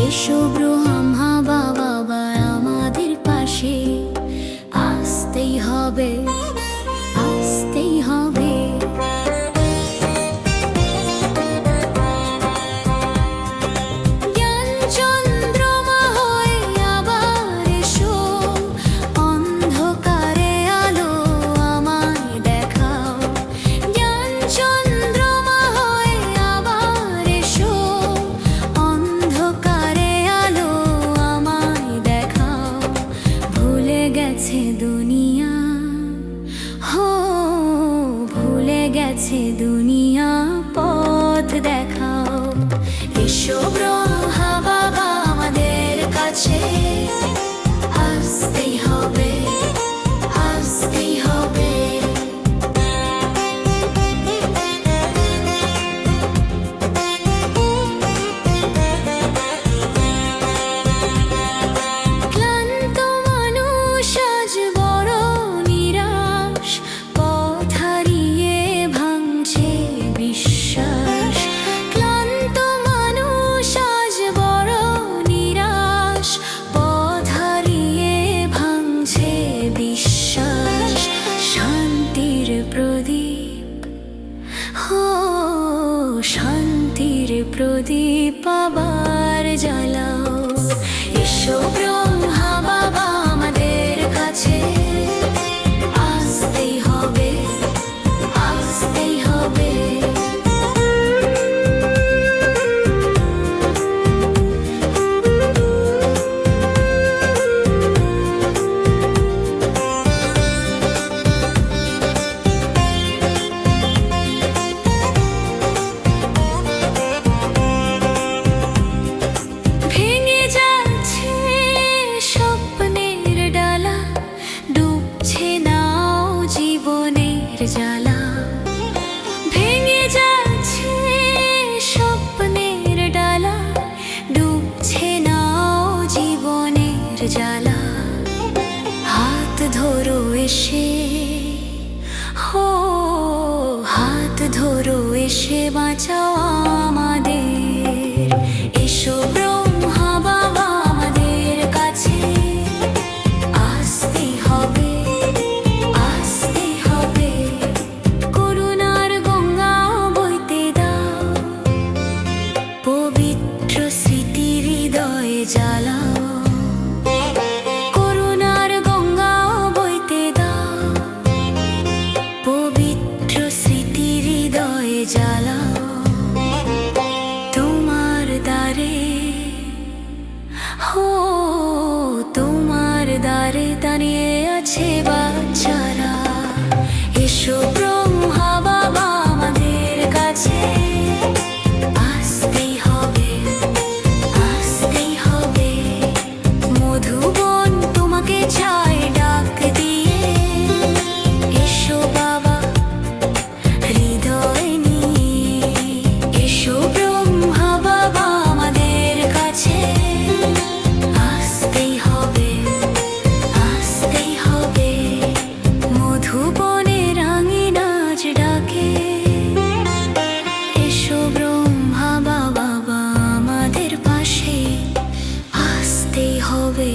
এসো ব্রহ্মা বাবা আমাদের পাশে, আসতেই হবে, আসতেই হবে। জ্ঞান চন্দ্রমা হয়ে আবার এসো, অন্ধকারে আলো আমায় দেখাও। জ্ঞান চন্দ্রমা হয়ে আবার এসো, অন্ধকারে আলো আমায় দেখাও। ভুলে গেছে দুনিয়া, হো ভুলে গেছে দুনিয়া, পথ দেখাও। এসো ব্রহ্মা বাবা আমাদের কাছে, আসতেই হবে, আসতেই হবে। ক্লান্ত মানুষ আজ বড় নিরাশ, পথ হারিয়ে ভাঙছে বিশ্বাস। ক্লান্ত মানুষ আজ বড় নিরাশ, পথ হারিয়ে ভাঙছে বিশ্বাস। শান্তির প্রদীপ, হো শান্তির প্রদীপ আবার জ্বালাও। এসো ব্রহ্মা বাবা আমাদের কাছে, আসতেই হবে, আসতেই হবে। ভেঙে যাচ্ছে স্বপ্নের ডালা, ডুবছে নাও জীবনের জ্বালা। ভেঙে যাচ্ছে স্বপ্নের ডালা, ডুবছে নাও জীবনের জ্বালা। হাত ধরো এসে, হো হাত ধরো এসে বাঁচাও আমাদের। এসো ব্রহ্মা বাবা আমাদের কাছে, আসতেই হবে, আসতেই হবে। করুণার গঙ্গা বইতে দাও, পবিত্র স্মৃতি হৃদয়ে জ্বালাও। করুণার গঙ্গা বইতে দাও, পবিত্র স্মৃতি হৃদয়ে জ্বালাও। তোমার দ্বারে, হো তোমার দ্বারে দাঁড়িয়ে আছে বাচ্চারা। এসো ব্রহ্মা বাবা আমাদের কাছে, আসতেই হবে, আসতেই হবে। মধুবন তোমাকে চায় ডাক দিয়ে, এসো বাবা হৃদয় নিয়ে। এসো ব্রহ্মা বাবা আমাদের কাছে, আসতেই হবে, আসতেই হবে। মধুবনে রাঙিন আজ ডাকে, এসো ব্রহ্মা বাবা আমাদের পাশে, আসতেই হবে।